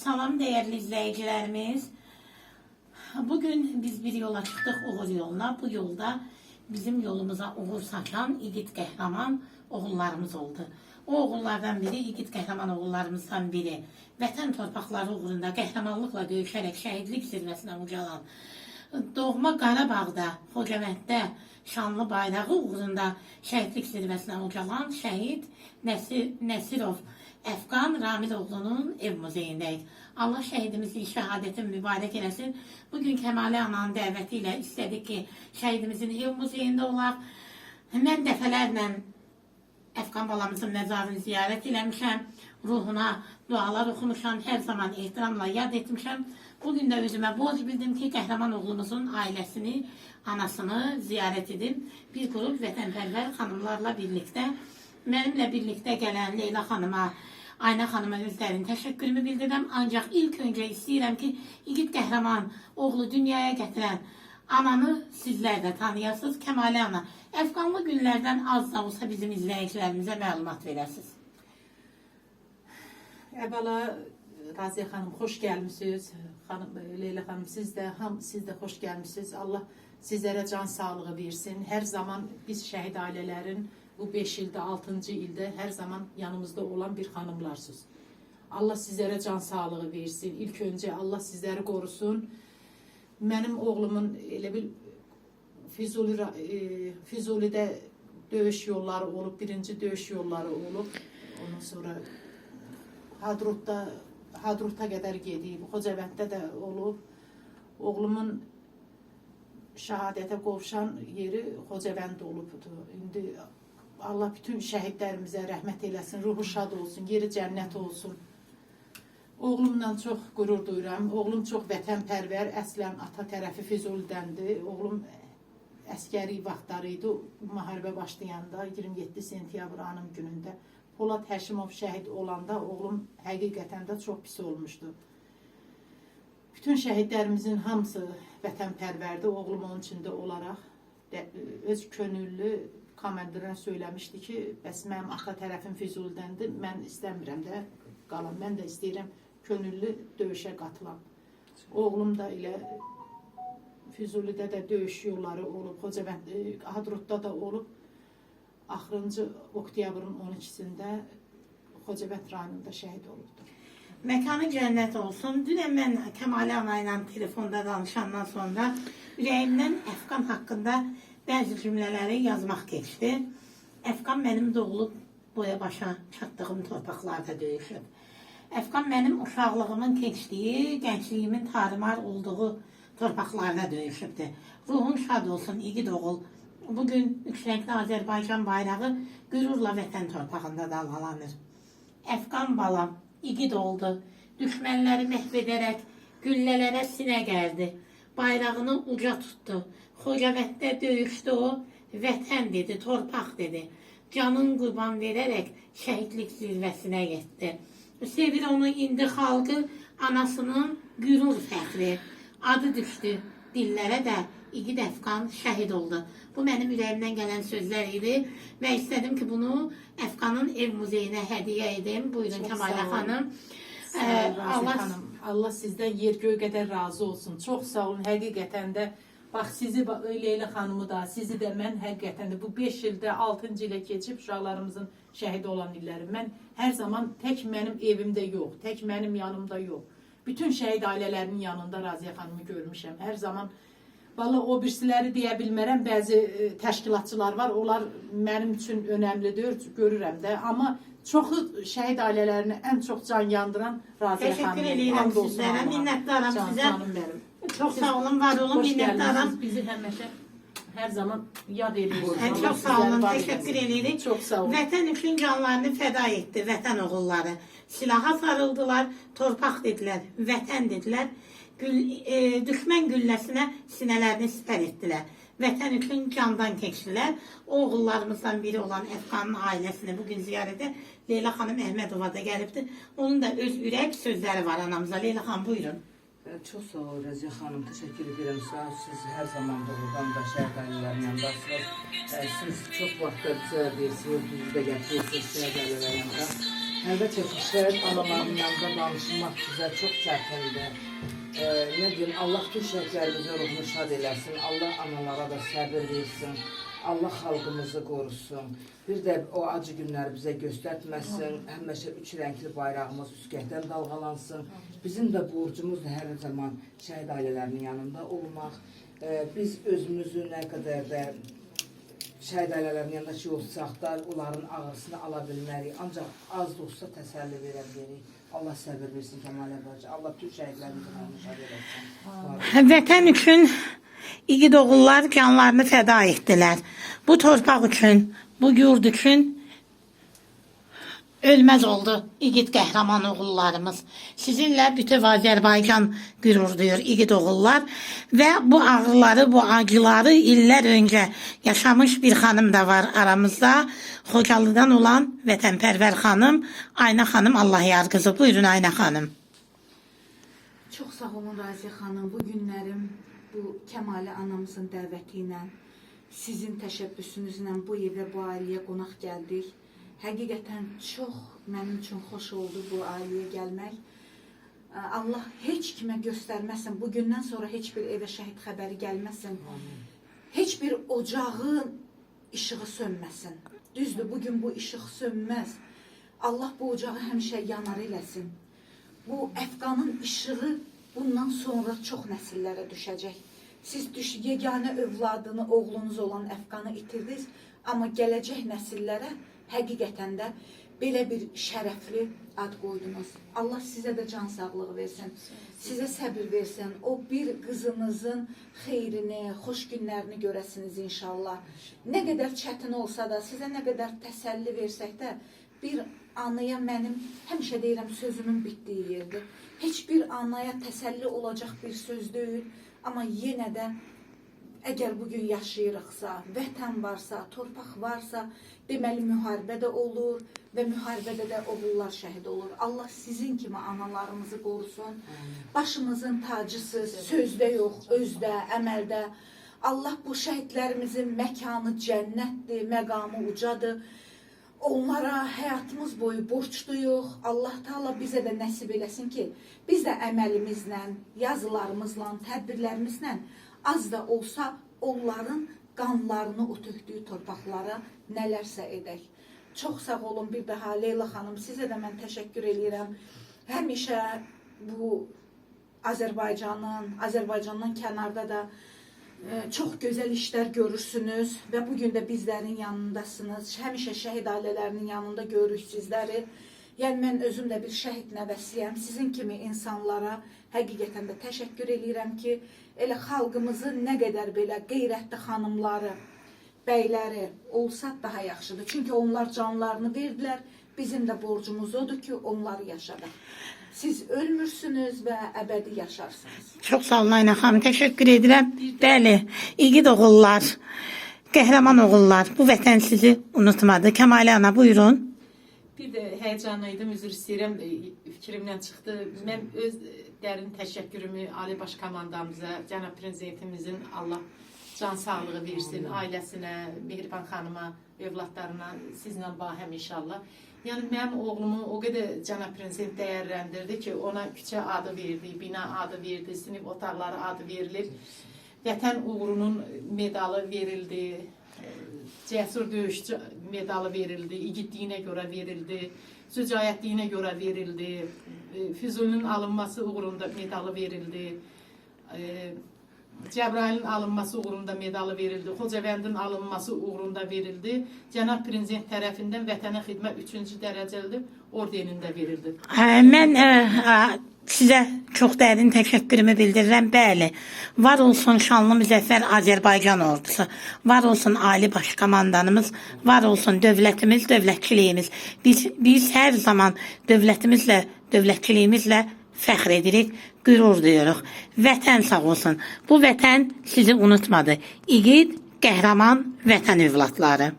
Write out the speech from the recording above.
Salam değerli izleyicilerimiz. Bugün biz bir yola çıktık, uğur yoluna. Bu yolda bizim yolumuza uğur saçan yiğit kahraman oğullarımız oldu. O oğullardan biri, yiğit kahraman oğullarımızdan biri. Vətən torpaqları uğrunda qəhrəmanlıqla döyüşərək şəhidlik zirvəsinə ucalan, doğma Qarabağda, Xocamənddə şanlı bayrağı uğrunda şəhidlik zirvəsinə ucalan şəhid Nəsirov Əfqan Ramiloğlu'nun ev muzeyindəyik. Allah şəhidimizin şəhadətin mübarək eləsin. Bugün Kəmalə Ananın dəvəti ilə istədik ki, şəhidimizin ev muzeyində olaq. Mən dəfələrlə Əfqan balamızın məzarını ziyarət eləmişəm. Ruhuna dualar oxumuşam, hər zaman ehtiramla yad etmişəm. Bugün də özümə borc bildim ki, qəhrəman oğlumuzun ailəsini, anasını ziyarət edim. Bir qrup vətənpərvər xanımlarla birlikdə, mənimlə birlikdə gələn Leyla xanıma, Ayna xanıma özlərinin təşəkkürümü bildirəm. Ancaq ilk öncə istəyirəm ki, yiğit qəhrəman oğlu dünyaya gətirən ananı sizlər də tanıyasınız. Kəmalə ana, Əfqanlı günlərdən az da olsa bizim izləyicilərimizə məlumat verəsiniz. Əvvəla Raziyə xanım, xoş gəlmişsiniz. Leyla xanım, siz də xoş gəlmişsiniz. Allah sizlərə can sağlığı versin. Hər zaman biz şəhid ailələrin bu 5 ildə, 6-cı ildə hər zaman yanımızda olan bir xanımlarsınız. Allah sizlərə can sağlığı versin. İlk öncə Allah sizləri qorusun. Mənim oğlumun elə bil Füzulidə döyüş yolları olub, birinci döyüş yolları olub. Ondan sonra Hadrut'a qədər gedib, Xocabənddə də olub. Oğlumun şəhadətə qovuşan yeri Xocabənd olubdu. İndi Allah bütün şəhidlərimizə rəhmət eləsin, ruhu şad olsun, yeri cənnət olsun. Oğlumla çox qürur duyuram. Oğlum çox vətənpərvər, əslən ata tərəfi Füzulidəndir. Oğlum əskəri vaxtları idi, müharibə başlayanda 27 sentyabr anım günündə Polad Həşimov şəhid olanda oğlum həqiqətən də çox pis olmuşdu. Bütün şəhidlərimizin hamısı vətənpərvərdir, oğlum onun içində olaraq öz könüllü komandirə söyləmişdi ki, bəs mənim ata tərəfim Füzulidəndir, mən istəmirəm də qalam, mən də istəyirəm könüllü döyüşə qatılam. Oğlum da elə Füzulidə də döyüş yolları olub, Hadrutda da olub. Axırıncı oktyabrın 12-sində Xocabənd rayonunda şəhid olubdur. Məkanı cənnət olsun. Dünən mən Kəmalə ana ilə telefonda danışandan sonra ürəyimdən Əfqan haqqında bəzi cümlələri yazmaq keçdi. Əfqan mənim doğulub boya başa çatdığım torpaqlarda döyüşüb. Əfqan mənim uşaqlığımın keçdiyi, gəncliyimin tarımar olduğu torpaqlarda döyüşübdür. Ruhun şad olsun, yiğit oğul. Bugün üç-rəngli Azərbaycan bayrağı qürurla vətən torpağında dalğalanır. Əfqan balam yiğit oldu. Düşmənləri məhv edərək güllələrə sinə gəldi. Bayrağını uca tutdu. Xocabənddə döyüşdü o. Vətən dedi, torpaq dedi. Canın qurban verərək şəhidlik zirvəsinə getdi. Sevir onu indi xalqı, anasının qürur fəxri. Adı düşdü dillərə də, yiğit Əfqan şəhid oldu. Bu mənim ürəyimdən gələn sözlər idi və istədim ki, bunu Əfqanın ev muzeyinə hədiyyə edim. Buyurun Kəmalə xanım. Allah sizdən yer göy qədər razı olsun. Çox sağ olun, həqiqətən də. Bax, sizi Leyla xanımı da, sizi də mən həqiqətən də bu 5 ildə, 6-cı ilə keçib uşaqlarımızın şəhid olan illəri. Mən hər zaman tək mənim evimdə yox, tək mənim yanımda yox. Bütün şəhid ailələrinin yanında Raziyə xanımı görmüşəm. Hər zaman, valla o birisiləri deyə bilmərəm, bəzi təşkilatçılar var, onlar mənim üçün önəmlidir, görürəm də. Amma çoxu şəhid ailələrini ən çox can yandıran Raziyə xanımı. Təşəkkür edirəm sizlərə, minnətdaram sizə. Çox sağ olun, var olun, minnətdaram. Bizi həmişə hər zaman yad edirsiniz. Çox sağ olun, təşəkkür edirik. Çox sağ olun. Vətən üçün canlarını fəda etdi, vətən oğulları. Silaha sarıldılar, torpaq dedilər, vətən dedilər. Düşmən gülləsinə sinələrini sipər etdilər. Vətən üçün candan keçdilər. Oğullarımızdan biri olan Əfqanın ailəsini bugün ziyarətə Leyla xanım Əhmədova da gəlibdir. Onun da öz ürək sözləri var anamıza. Leyla xanım, buyurun. Çox sağ ol Raziyə xanım, təşəkkür edirəm. Siz hər zaman doğrudan da şəhid ailələrin yanındasınız. Siz çox vaxtda bizə versiniz, bizi də gətirirsiniz şəhid ailələrin yanında. Əlbəttə ki, şəhid analarının yanında danışmaq bizə çox çətindir. Ne diyeyim, Allah tüm şəhidlərimizin ruhunu şad eləsin. Allah analara da səbir versin. Allah xalqımızı qorusun. Bir də o acı günləri bizə göstərməsin. Həmişə üç rəngli bayrağımız üskətdən dalğalansın. Bizim də borcumuzdur hər zaman şəhid ailələrinin yanında olmaq. Biz özümüzü nə qədər də şəhid ailələrinin yanında ki olsaq da onların ağrısını ala bilmərik. Ancaq az da olsa təsəlli verə bilərik. Allah səbir versin Kəmalə bacı. Allah tüm şəhidlərimizin ruhunu şad eləsin. Vətən üçün igid oğullar canlarını fəda etdilər. Bu torpaq üçün, bu yurd üçün ölməz oldu igid qəhrəman oğullarımız. Sizinlə bütün Azərbaycan qürur duyur igid oğullar və bu ağrıları, bu acıları illər öncə yaşamış bir xanım da var aramızda. Xocalıdan olan vətənpərvər xanım, Ayna xanım, Allah yargızı. Buyurun Ayna xanım. Çox sağ olun Raziyə xanım. Bu günlərim bu Kəmalə anamızın dəvəti ilə, sizin təşəbbüsünüzlə bu evə, bu ailəyə qonaq gəldik. Həqiqətən çox mənim üçün xoş oldu bu ailəyə gəlmək. Allah heç kimə göstərməsin, bugündən sonra heç bir evə şəhid xəbəri gəlməsin. Heç bir ocağın işığı sönməsin. Düzdür, bugün bu işıq sönməz. Allah bu ocağı həmişə yanar eləsin. Bu əfqanın işığı bundan sonra çox nəsillərə düşəcək. Siz yeganə övladını, oğlunuz olan əfqanı itirdiniz, amma gələcək nəsillərə həqiqətən də belə bir şərəfli ad qoydunuz. Allah sizə də can sağlığı versin, sizə səbir versin. O bir qızınızın xeyrini, xoş günlərini görəsiniz inşallah. Nə qədər çətin olsa da, sizə nə qədər təsəlli versək də, bir anaya mənim həmişə deyirəm sözümün bitdiyi yerdir. Heç bir anaya təsəlli olacaq bir söz deyil, amma yenə də əgər bugün yaşayırıqsa, vətən varsa, torpaq varsa, deməli müharibə də olur və müharibədə də oğullar şəhid olur. Allah sizin kimi analarımızı qorusun. Başımızın tacısız, sözdə yox, özdə, əməldə. Allah bu şəhidlərimizin məkanı cənnətdir, məqamı ucadır. Onlara həyatımız boyu borçluyuq. Allah Taala bizə də nəsib eləsin ki, biz də əməlimizlə, yazılarımızla, tədbirlərimizlə az da olsa onların qanlarını o tökdüyü torpaqlara nələrsə edək. Çox sağ olun bir daha Leyla xanım, sizə də mən təşəkkür edirəm. Həmişə bu Azərbaycandan kənarda da çox gözəl işlər görürsünüz və bugün də bizlərin yanındasınız. Həmişə şəhid ailələrinin yanında görürük sizləri. Yəni mən özüm də bir şəhid nəvəsiyəm. Sizin kimi insanlara həqiqətən də təşəkkür edirəm ki, elə xalqımızın nə qədər belə qeyrətli xanımları, bəyləri olsa daha yaxşıdır. Çünki onlar canlarını verdilər. Bizim də borcumuz odur ki, onları yaşadaq. Siz ölmürsünüz və əbədi yaşarsınız. Çox sağ olun Ayna xanım, təşəkkür edirəm. Bəli, igid oğullar, qəhrəman oğullar, bu vətən sizi unutmadı. Kəmalə ana, buyurun. Bir də həyəcanlıydım, üzr istəyirəm, fikrimdən çıxdı. Mən öz dərin təşəkkürümü Ali Baş Komandamıza, cənab prezidentimizin Allah can sağlığı versin, ailəsinə, Mehriban xanıma, övladlarına, sizlə bahəm inşallah. Yəni mənim oğlumu o qədər cənab prezident dəyərləndirdi ki, ona küçə adı verdi, bina adı verdi, sinif otaqları adı verilir. Vətən uğrunun medalı verildi. Cəsur döyüşçü medalı verildi, igidliyinə görə verildi, sücaətliyinə görə verildi, Füzulinin alınması uğrunda medalı verildi, Cəbrailin alınması uğrunda medalı verildi, Xocavəndin alınması uğrunda verildi, Cənab Prezident tərəfindən vətənə xidmət 3-cü dərəcəli ordenində verildi. Mən sizə çox dərin təşəkkürümü bildirirəm. Bəli, var olsun şanlı müzəffər Azərbaycan ordusu, var olsun Ali Baş Komandanımız, var olsun dövlətimiz, dövlətçiliyimiz. Biz hər zaman dövlətimizlə, dövlətçiliyimizlə fəxr edirik, qürur duyuruq. Vətən sağ olsun. Bu vətən sizi unutmadı. İgid, qəhrəman vətən övladları.